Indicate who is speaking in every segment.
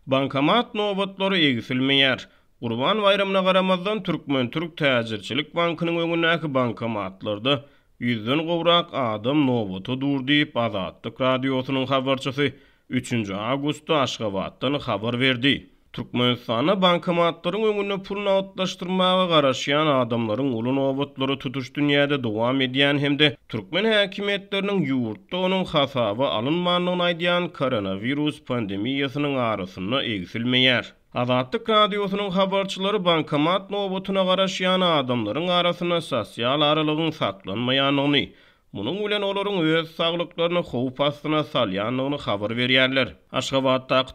Speaker 1: Bankomat nobatlary egisilmeýär. Gurban bayramyna garamazdan Türk Täzirçilik Bankynyň öňündäki bankomatlarda 100den gowrak adam nobaty dur diýip Azatlyk radiosynyň habarçysy 3 awgustda Aşgabatdan habar berdi. Türkmenistana bankomatlaryň öňünde pul nagdlaşdyrmaga garaşýan adamlaryň uly nobatlary tutuş dünýäde dowam edýän hemde türkmen häkimetleriniň ýurtda onuň hasaby alynmagyny aýdýan koronavirus pandemiýasynyň arasyna egisilmeýär. Azatlyk radiosynyň habarçylary bankomat nobatyna garaşýan adamlaryň arasyna sosial aralygyň saklanmaýanyny, munyň bilen olaryň öz saglyklaryny howp astyna salýanyny habar berýärler. Aşgabatdaky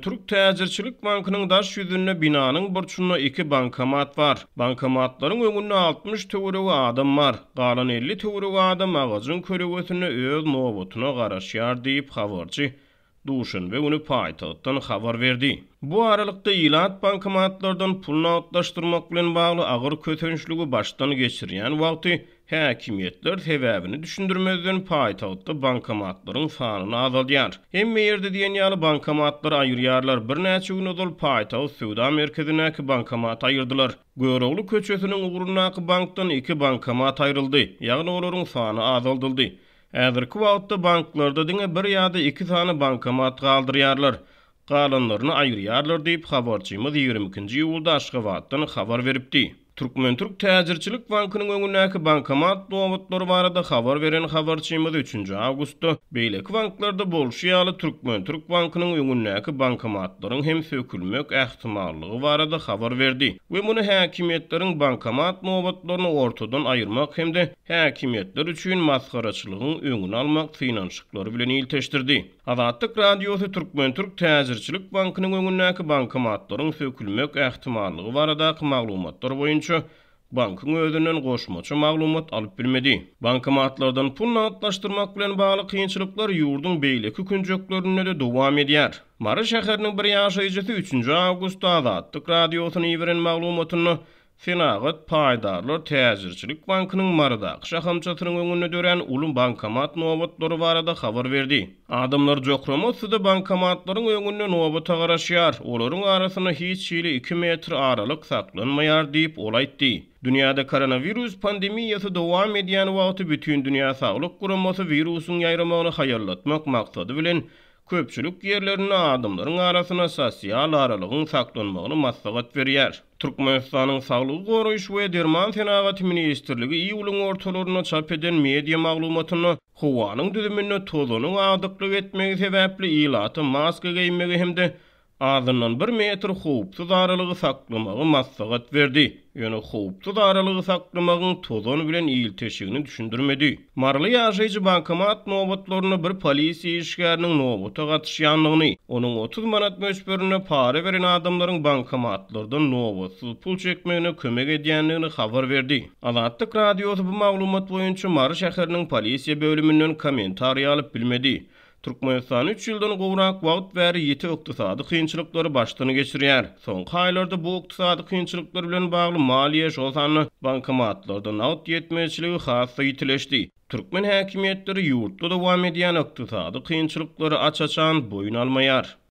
Speaker 1: Türk Täzirçilik Bankynyň daş ýüzünde binanyň burçunda 2 bankomat bar. Bankomatlaryň öňünde 60 töweregi adam bar. Galan 50 töweregi adam agazyň köregesine öz nobatyna garaşýar diýip habarçy Duşanbe günü paýtagtdan habar berdi. Bu aralykda ilat bankomatlardan pul nagdlaşdyrmak bilen bagly agyr kötençligi başdan geçirýän wagty häkimetler sebäbini düşündirmezden paýtagtda bankomatlaryň sanyny azaldýar. Hemme ýerde diýen ýaly bankomatlar aýyrýarlar. Bir näçe gün ozal paýtagy Suwda merkezindäki bankomat aýyrdylar. Göregli köçesiniň ugrunaky bankdan 2 bankomat aýryldy. Ýagny olaryň sany azaldyldy. Äzirki wagtda banklarda diňe bir ýa-da 2 sany bankomat galdyrýarlar. Galanlaryny aýyrýarlar diýip habarçymyz 22-nji ýulda Aşgabatdan habar beripdi. Türk Täzirçilik Bankynyň öňündäki bankomat nobatlary barada habar beren habarçymyz 3 awgustda beýleki banklarda bolşýaly Türk Bankynyň öňündäki bankomatlaryň hem sökülmek ähtimallygy barada habar berdi. We muny häkimetleriň bankomat nobatlaryny ortadan aýyrmak hemde häkimetler üçin maskaraçylygyň öňüni almak finansyklary bilen ilteşdirdi. Azatlyk radiosy Türk Täzirçilik Bankynyň öňündäki bankomatlaryň sökülmek ähtimallygy baradaky maglumatlar boýunça bankyň özünden goşmaça maglumat alyp bilmedi. Bankomatlardan pul nagdlaşdyrmak bilen bagly kynçylyklar ýurduň beýleki künjeklerinde de dowam edýär. Mara şäheriniň bir ýaşaýjysy 3 awgustda Azatlyk radiosyna beren maglumatyny Fenagat paýdarlar Täzirçilik Bankynyň Maradaky şahamçatynyň öňünde dören uly bankomat nobatlary barada habar berdi. Adamlar jokramasyda bankomatlaryň öňünde nobata garaşýar. Olaryň arasyna hiç ýyly 2 metr aralyk saklanmaýar diýip olaýtdy. Dünýäde koronavirus pandemiýasy dowam edýän wagty bütün dünýä saglyk guramasy virusyň ýaýramagyny haýallatmak maksady bilen köpçülik ýerlerine adamlaryň arasyna sosial aralygyň saklanmagyny maslahat berýär. Türkmenistanyň Saglyk goraýyş we derman Fenagat ministrligi iýulyň ortalaryna çap eden media maglumatyny howanyň düzümine tozanyň agdyklyk etmegi sebäpli ilaty maska giýmegi hemde azyndan 1 metr howpsuz aralygy saklamagy maslahat berdi. Ýöne howpsuz aralygy saklamagyň tozan bilen ilteşigini düşündirmedi. Marly ýaşaýjy bankomat nobatlaryny bir polisiýa işgäriniň nobata gatışýanlygyny, onuň 30 manat möçberine para beren adamlaryň bankomatlardan nobatsız pul çekmegine kömek edýänligini habar berdi. Azatlyk radiosy bu maglumat boýunça Mary şäheriniň polisiýa bölümünden kommentariýa alyp bilmedi. Türkmenistan 3 ýyldan gowrak wagt bäri ýeti ykdysady kynçylyklary başdan geçirýär. Soňky aýlarda bu ykdysady kynçylyklar bilen bagly maliýe şolsany bankomatlarda nagd ýetmeçiligi hassa ýitileşdi. Türkmen häkimetleri ýurtda dowam edýän ykdysady kynçylyklary açaçan boyun almaýar.